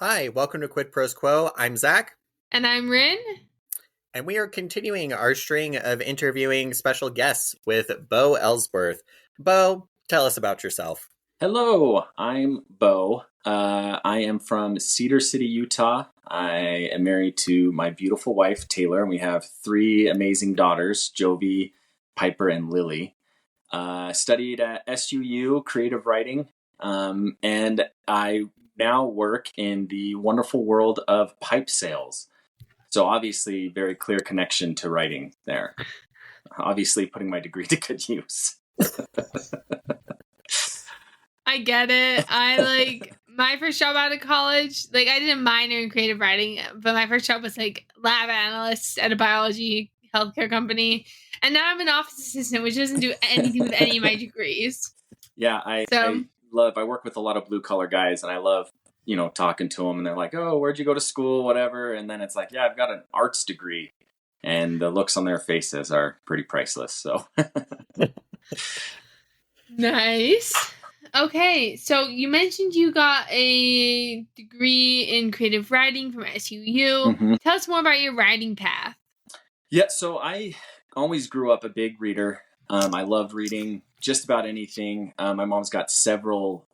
Hi, welcome to Quid Pros Quo. I'm Zach, And I'm Rin. and we are continuing our string of interviewing special guests with Bo Ellsworth. Bo, tell us about yourself. Hello, I'm Bo. I am from Cedar City, Utah. I am married to my beautiful wife, Taylor, and we have three amazing daughters, Jovi, Piper, and Lily. Studied at SUU creative writing, and I now work in the wonderful world of pipe sales. So obviously, very clear connection to writing there. Obviously, putting my degree to good use. I get it. My first job out of college, I did a minor in creative writing, but my first job was lab analyst at a biology healthcare company. And now I'm an office assistant, which doesn't do anything with any of my degrees. Yeah, I work with a lot of blue collar guys, and I love, talking to them, and they're like, oh, where'd you go to school, whatever. And then it's like, yeah, I've got an arts degree. And the looks on their faces are pretty priceless. So Nice. Okay, so you mentioned you got a degree in creative writing from SUU. Mm-hmm. Tell us more about your writing path. Yeah, so I always grew up a big reader. I loved reading just about anything. My mom's got several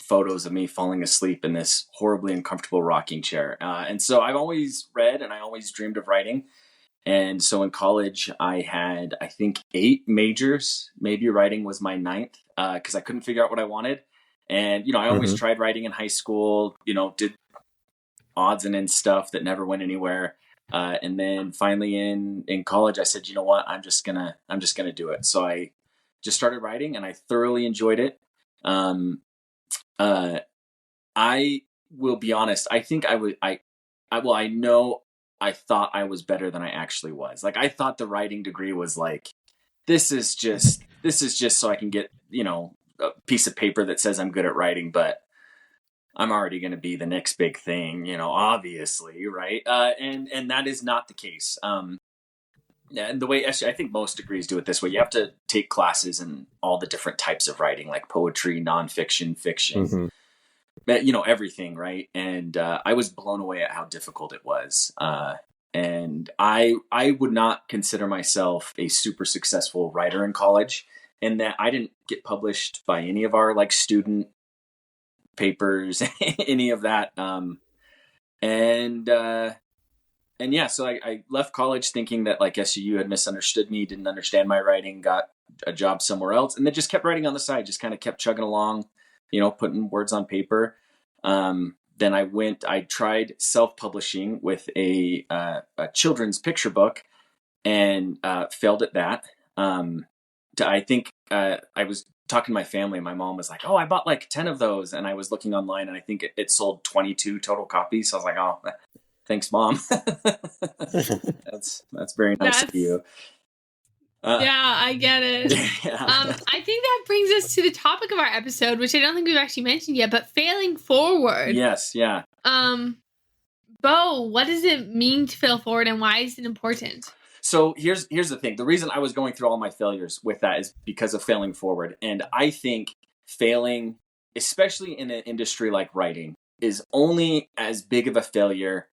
photos of me falling asleep in this horribly uncomfortable rocking chair. And so I've always read, and I always dreamed of writing. And so in college, I had, I think, 8 majors. Maybe writing was my 9th because I couldn't figure out what I wanted. And, I always tried writing in high school, did odds and ends stuff that never went anywhere. And then finally in college, I said, you know what, I'm just gonna do it. So I just started writing, and I thoroughly enjoyed it. I will be honest. I think I know I thought I was better than I actually was. I thought the writing degree was this is just so I can get, a piece of paper that says I'm good at writing, but I'm already going to be the next big thing, obviously. Right. And that is not the case. And the way I think most degrees do it this way, you have to take classes in all the different types of writing, like poetry, nonfiction, fiction, everything. Right. And I was blown away at how difficult it was. And I would not consider myself a super successful writer in college, in that I didn't get published by any of our student papers, any of that. And yeah, so I left college thinking that SUU had misunderstood me, didn't understand my writing, got a job somewhere else, and then just kept writing on the side, just kind of kept chugging along, putting words on paper. Then I tried self-publishing with a children's picture book, and failed at that. I think I was talking to my family, and my mom was like, oh, I bought 10 of those. And I was looking online, and I think it sold 22 total copies. So I was like, oh, thanks, Mom. That's very nice of you. Yeah, I get it. Yeah. I think that brings us to the topic of our episode, which I don't think we've actually mentioned yet, but failing forward. Yes, yeah. Bo, what does it mean to fail forward, and why is it important? So here's the thing. The reason I was going through all my failures with that is because of failing forward. And I think failing, especially in an industry like writing, is only as big of a failure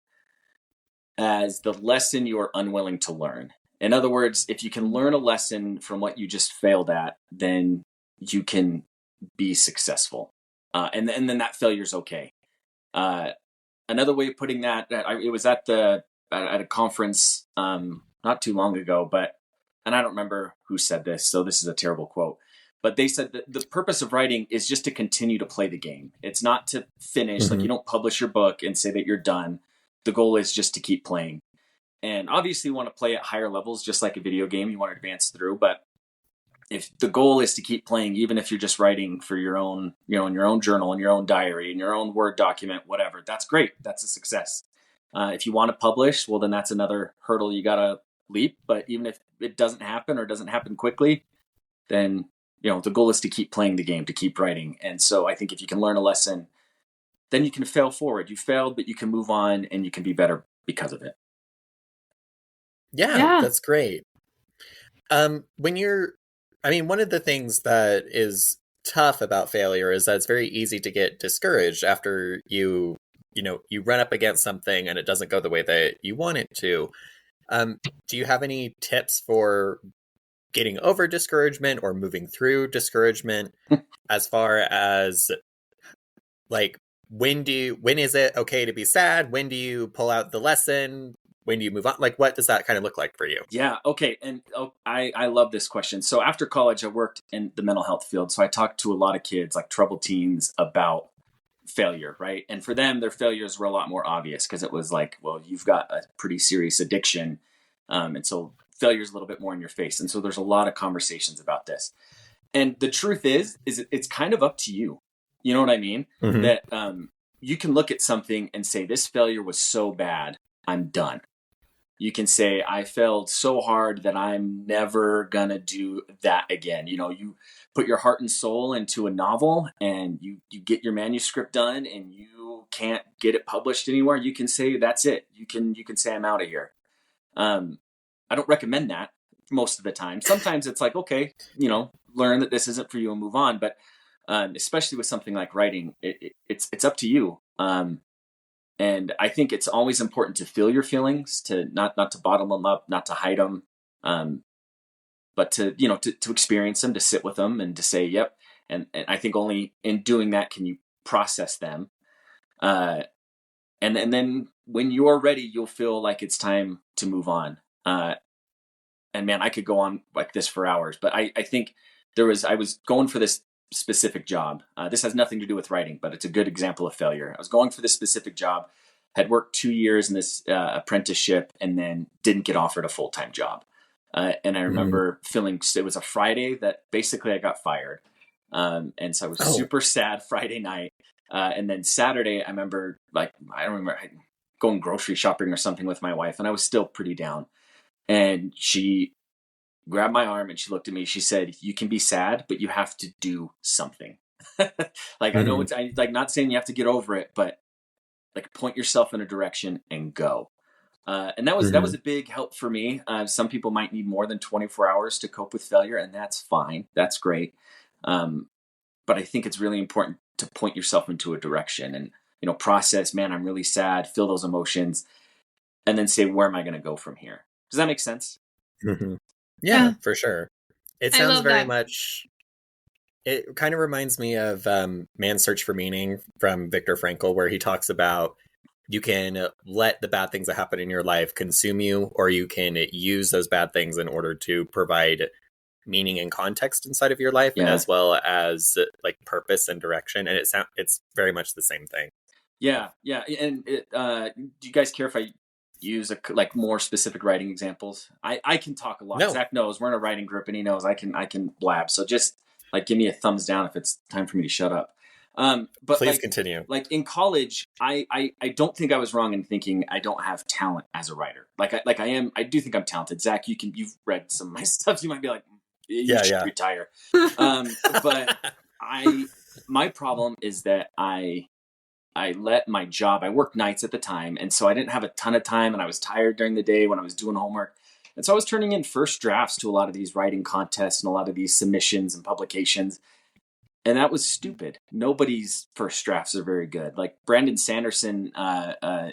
as the lesson you are unwilling to learn. In other words, if you can learn a lesson from what you just failed at, then you can be successful. And then that failure is okay. Another way of putting that, it was at a conference not too long ago, and I don't remember who said this, so this is a terrible quote. But they said that the purpose of writing is just to continue to play the game. It's not to finish. You don't publish your book and say that you're done. The goal is just to keep playing. And obviously you want to play at higher levels, just like a video game. You want to advance through. But if the goal is to keep playing, even if you're just writing for your own, in your own journal, in your own diary, in your own Word document, whatever, that's great. That's a success. If you want to publish, well, then that's another hurdle you got to leap. But even if it doesn't happen, or doesn't happen quickly, then, the goal is to keep playing the game, to keep writing. And so I think if you can learn a lesson, then you can fail forward. You failed, but you can move on, and you can be better because of it. Yeah. That's great. One of the things that is tough about failure is that it's very easy to get discouraged after you you run up against something and it doesn't go the way that you want it to. Do you have any tips for getting over discouragement or moving through discouragement as far as like when is it okay to be sad? When do you pull out the lesson? When do you move on? Like, what does that kind of look like for you? Yeah. Okay. And I love this question. So after college, I worked in the mental health field. So I talked to a lot of kids, like troubled teens, about failure, right? And for them, their failures were a lot more obvious because it was like, well, you've got a pretty serious addiction. And so failure is a little bit more in your face. And so there's a lot of conversations about this. And the truth is it's kind of up to you. You know what I mean? Mm-hmm. That you can look at something and say, this failure was so bad, I'm done. You can say, I failed so hard that I'm never going to do that again. You put your heart and soul into a novel and you get your manuscript done and you can't get it published anywhere. You can say, that's it. You can say, I'm out of here. I don't recommend that most of the time. Sometimes it's like, okay, learn that this isn't for you and move on. But especially with something like writing, it's up to you. And I think it's always important to feel your feelings, to not to bottle them up, not to hide them, but to experience them, to sit with them, and to say, "Yep." And I think only in doing that can you process them. And then when you're ready, you'll feel like it's time to move on. And man, I could go on like this for hours, but I think I was going for this specific job. This has nothing to do with writing, but it's a good example of failure. I was going for this specific job, had worked 2 years in this apprenticeship, and then didn't get offered a full-time job. And I remember feeling, it was a Friday that basically I got fired. And so I was super sad Friday night. And then Saturday, I remember, I don't remember, going grocery shopping or something with my wife, and I was still pretty down. And she grabbed my arm and she looked at me. She said, "You can be sad, but you have to do something." I know it's not saying you have to get over it, but like point yourself in a direction and go. And that was a big help for me. Some people might need more than 24 hours to cope with failure, and that's fine. That's great. But I think it's really important to point yourself into a direction and, process, man, I'm really sad, feel those emotions, and then say, where am I going to go from here? Does that make sense? Mm-hmm. Yeah, for sure. It sounds very much, it kind of reminds me of Man's Search for Meaning from Viktor Frankl, where he talks about you can let the bad things that happen in your life consume you, or you can use those bad things in order to provide meaning and context inside of your life, as well as like purpose and direction. And it's very much the same thing. Yeah. And do you guys care if I use more specific writing examples? I can talk a lot. No. Zach knows we're in a writing group and he knows I can blab. So just give me a thumbs down if it's time for me to shut up. But please continue. In college, I don't think I was wrong in thinking I don't have talent as a writer. I do think I'm talented. Zach, you've read some of my stuff. You might be like, you should retire. But my problem is that I let my job, I worked nights at the time. And so I didn't have a ton of time and I was tired during the day when I was doing homework. And so I was turning in first drafts to a lot of these writing contests and a lot of these submissions and publications. And that was stupid. Nobody's first drafts are very good. Like Brandon Sanderson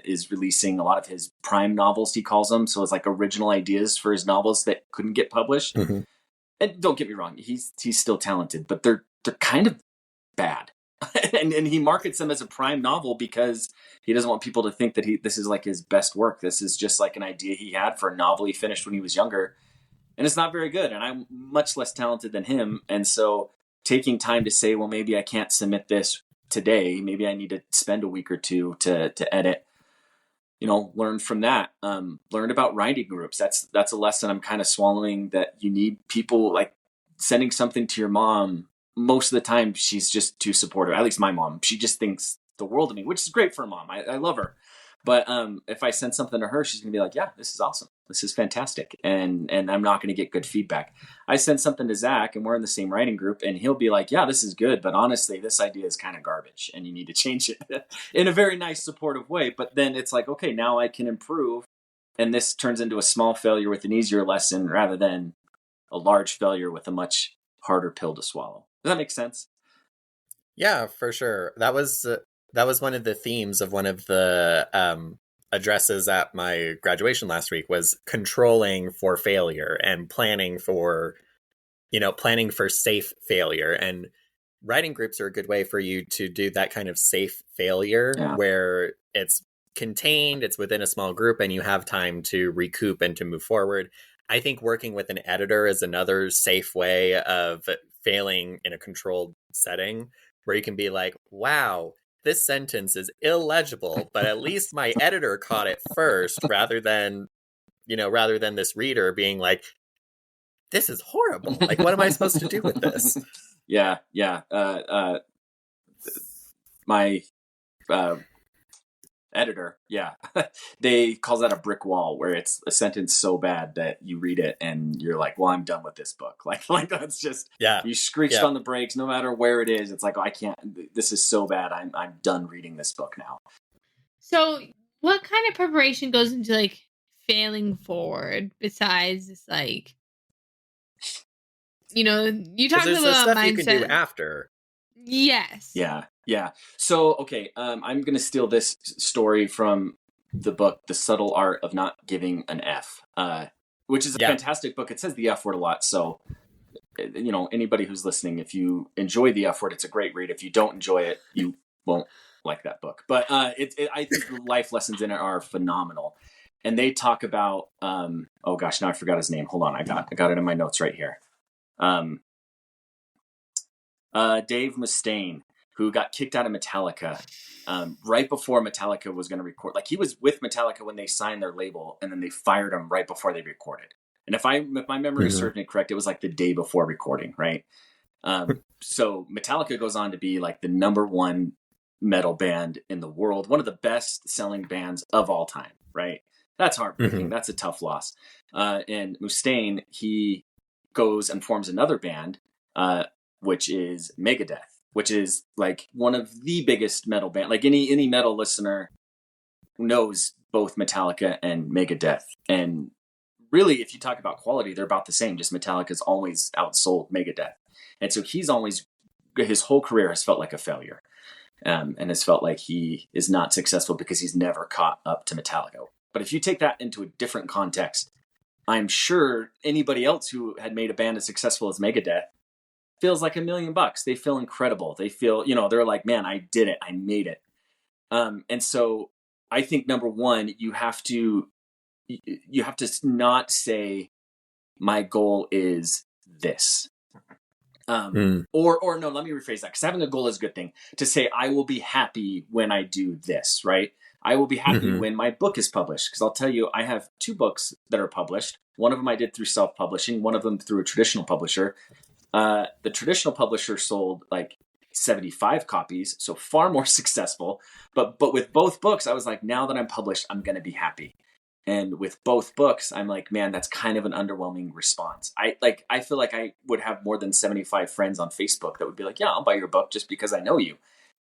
is releasing a lot of his prime novels, he calls them. So it's like original ideas for his novels that couldn't get published. Mm-hmm. And don't get me wrong, he's still talented, but they're kind of bad. and he markets them as a prime novel because he doesn't want people to think that this is like his best work. This is just like an idea he had for a novel he finished when he was younger. And it's not very good. And I'm much less talented than him. And so taking time to say, well, maybe I can't submit this today. Maybe I need to spend a week or two to edit, learn from that. Learn about writing groups. That's a lesson I'm kind of swallowing, that you need people, like sending something to your mom. Most of the time she's just too supportive. At least my mom, she just thinks the world of me, which is great for a mom. I love her. But if I send something to her, she's going to be like, yeah, this is awesome. This is fantastic. And I'm not going to get good feedback. I send something to Zach and we're in the same writing group and he'll be like, yeah, this is good. But honestly, this idea is kind of garbage and you need to change it in a very nice, supportive way. But then it's like, okay, now I can improve. And this turns into a small failure with an easier lesson rather than a large failure with a much harder pill to swallow. Does that make sense? Yeah, for sure. That was That was one of the themes of one of the addresses at my graduation last week, was controlling for failure and planning for safe failure. And writing groups are a good way for you to do that kind of safe failure, where it's contained, it's within a small group, and you have time to recoup and to move forward. I think working with an editor is another safe way of failing in a controlled setting, where you can be like, wow, this sentence is illegible, but at least my editor caught it first, rather than this reader being like, this is horrible. Like, what am I supposed to do with this? Yeah. My editor, they calls that a brick wall, where it's a sentence so bad that you read it and you're like, well, I'm done with this book. Like that's just, you screeched on the brakes, no matter where it is. It's like, oh, I can't, this is so bad. I'm done reading this book now. So what kind of preparation goes into like failing forward, besides this, like, you talked about mindset. You can do after. Yes. Yeah. So, okay, I'm going to steal this story from the book, The Subtle Art of Not Giving an F, which is a fantastic book. It says the F word a lot. So, anybody who's listening, if you enjoy the F word, it's a great read. If you don't enjoy it, you won't like that book. But I think the life lessons in it are phenomenal. And they talk about, oh gosh, now I forgot his name. Hold on. I got it in my notes right here. Dave Mustaine, who got kicked out of Metallica right before Metallica was going to record. Like, he was with Metallica when they signed their label, and then they fired him right before they recorded. And if my memory is certainly correct, it was like the day before recording, right? So Metallica goes on to be like the #1 metal band in the world, one of the best selling bands of all time, right? That's heartbreaking. That's a tough loss. And Mustaine, he goes and forms another band, which is Megadeth, which is like one of the biggest metal band. Like, any metal listener knows both Metallica and Megadeth. And really, if you talk about quality, they're about the same. Just Metallica's always outsold Megadeth. And so his whole career has felt like a failure, and has felt like he is not successful because he's never caught up to Metallica. But if you take that into a different context, I'm sure anybody else who had made a band as successful as Megadeth feels like $1 million. They feel incredible. They feel, they're like, man, I did it. I made it. And so I think #1, you have to not say my goal is this. Or no, let me rephrase that, because having a goal is a good thing. To say, I will be happy when I do this, right? I will be happy when my book is published. Because I'll tell you, I have 2 books that are published. One of them I did through self-publishing, one of them through a traditional publisher. The traditional publisher sold like 75 copies, so far more successful. But with both books, I was like, now that I'm published, I'm going to be happy. And with both books, I'm like, man, that's kind of an underwhelming response. I feel like I would have more than 75 friends on Facebook that would be like, yeah, I'll buy your book just because I know you.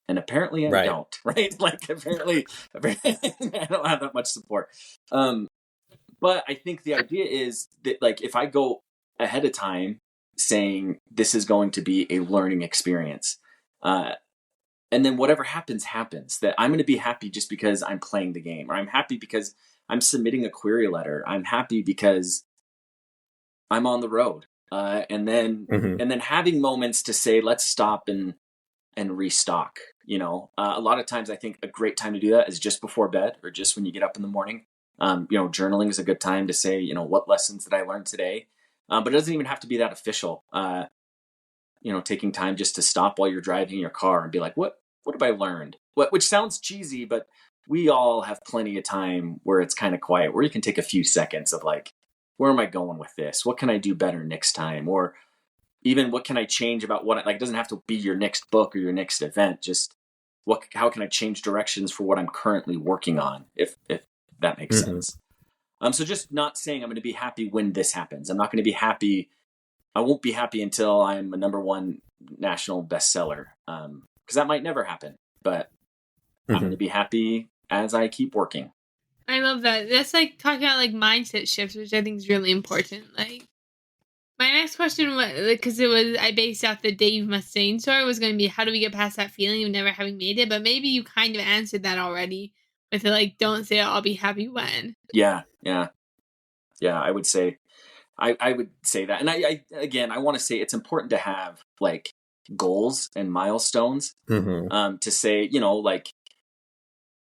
And apparently I don't, right? Like, apparently I don't have that much support. But I think the idea is that, like, if I go ahead of time saying this is going to be a learning experience, and then whatever happens, that I'm going to be happy just because I'm playing the game, or I'm happy because I'm submitting a query letter. I'm happy because I'm on the road. And then having moments to say, let's stop and restock. A lot of times I think a great time to do that is just before bed, or just when you get up in the morning. Journaling is a good time to say, what lessons did I learn today? But it doesn't even have to be that official. Taking time just to stop while you're driving your car and be like, what have I learned? Which sounds cheesy, but we all have plenty of time where it's kind of quiet, where you can take a few seconds of like, where am I going with this? What can I do better next time? Or even what can I change about it doesn't have to be your next book or your next event. Just how can I change directions for what I'm currently working on? If that makes sense. So just not saying I'm going to be happy when this happens. I'm not going to be happy. I won't be happy until I'm a #1 national bestseller. Because that might never happen, but I'm going to be happy as I keep working. I love that. That's like talking about like mindset shifts, which I think is really important. Like, My next question was, because I based off the Dave Mustaine story, was going to be, how do we get past that feeling of never having made it? But maybe you kind of answered that already with it, like, don't say I'll be happy when. Yeah. I would say, I would say that. And I want to say it's important to have like goals and milestones, to say, like,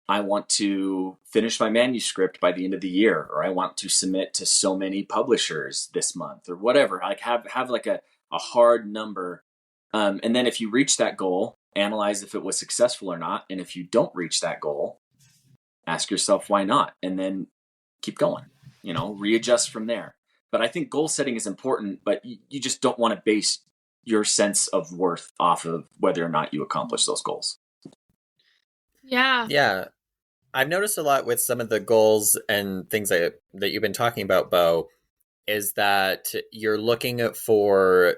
I want to finish my manuscript by the end of the year, or I want to submit to so many publishers this month, or whatever. Like have like a hard number. And then if you reach that goal, analyze if it was successful or not. And if you don't reach that goal, ask yourself why not, and then keep going, readjust from there. But I think goal setting is important, but you just don't want to base your sense of worth off of whether or not you accomplish those goals. Yeah. Yeah. I've noticed a lot with some of the goals and things that you've been talking about, Bo, is that you're looking for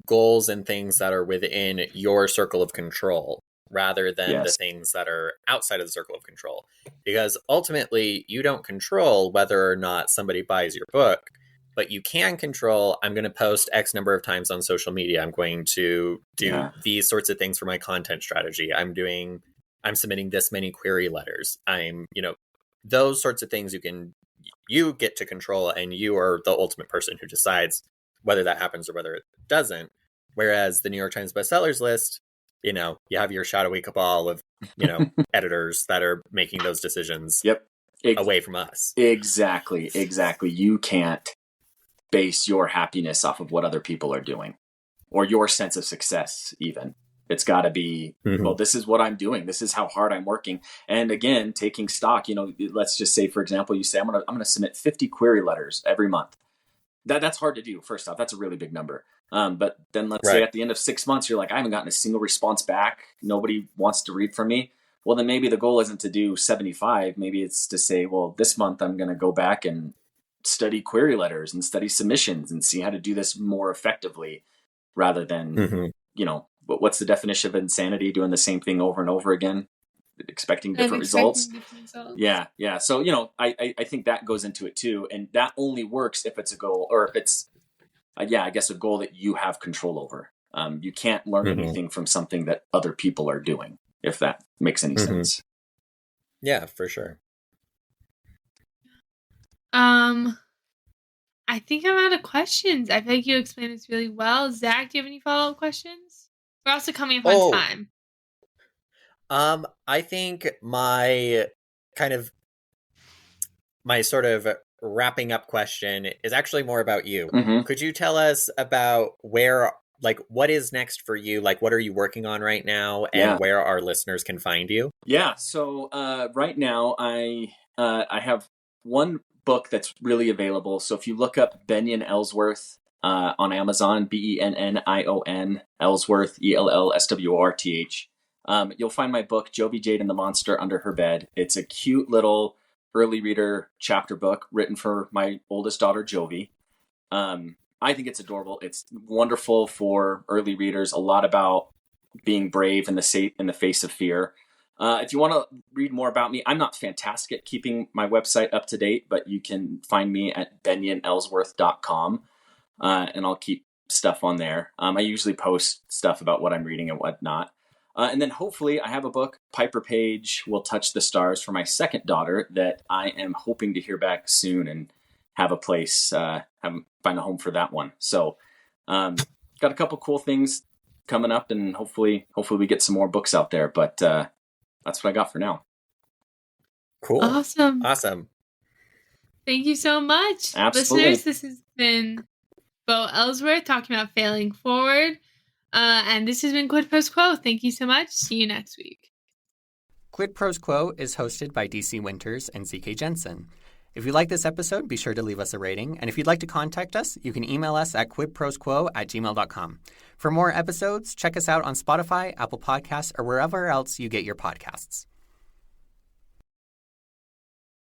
goals and things that are within your circle of control rather than the things that are outside of the circle of control. Because ultimately, you don't control whether or not somebody buys your book, but you can control, I'm going to post X number of times on social media. I'm going to do these sorts of things for my content strategy. I'm submitting this many query letters. Those sorts of things you get to control, and you are the ultimate person who decides whether that happens or whether it doesn't. Whereas the New York Times bestsellers list, you have your shadowy cabal of, editors that are making those decisions away from us. Exactly. You can't base your happiness off of what other people are doing, or your sense of success even. It's got to be, well, this is what I'm doing. This is how hard I'm working. And again, taking stock, let's just say, for example, you say, I'm going to submit 50 query letters every month. That's hard to do. First off, that's a really big number. But then let's say at the end of 6 months, you're like, I haven't gotten a single response back. Nobody wants to read from me. Well, then maybe the goal isn't to do 75. Maybe it's to say, well, this month I'm going to go back and study query letters and study submissions and see how to do this more effectively, rather than, what's the definition of insanity? Doing the same thing over and over again, expecting different results. Yeah. So, I think that goes into it too. And that only works if it's a goal, or if it's, a goal that you have control over. You can't learn anything from something that other people are doing, if that makes any sense. Yeah, for sure. I think I'm out of questions. I feel like you explained this really well. Zach, do you have any follow-up questions? We're also coming up on time. I think my sort of wrapping up question is actually more about you. Could you tell us about what is next for you? Like, what are you working on right now, and where our listeners can find you? Yeah. So right now I have one book that's really available. So if you look up Bennion Ellsworth on Amazon, Bennion, Ellsworth, Ellsworth, you'll find my book, Jovi Jade and the Monster Under Her Bed. It's a cute little early reader chapter book written for my oldest daughter, Jovi. I think it's adorable. It's wonderful for early readers. A lot about being brave in the face of fear. If you want to read more about me, I'm not fantastic at keeping my website up to date, but you can find me at BennionEllsworth.com, and I'll keep stuff on there. I usually post stuff about what I'm reading and whatnot. And then hopefully I have a book, Piper Page Will Touch the Stars, for my second daughter that I am hoping to hear back soon and have a place, find a home for that one. So got a couple cool things coming up, and hopefully we get some more books out there. But that's what I got for now. Cool. Awesome. Thank you so much. Absolutely. Listeners, this has been Bo Ellsworth talking about failing forward. And this has been Quid Pros Quo. Thank you so much. See you next week. Quid Pros Quo is hosted by DC Winters and ZK Jensen. If you like this episode, be sure to leave us a rating. And if you'd like to contact us, you can email us at quidprosquo@gmail.com. For more episodes, check us out on Spotify, Apple Podcasts, or wherever else you get your podcasts.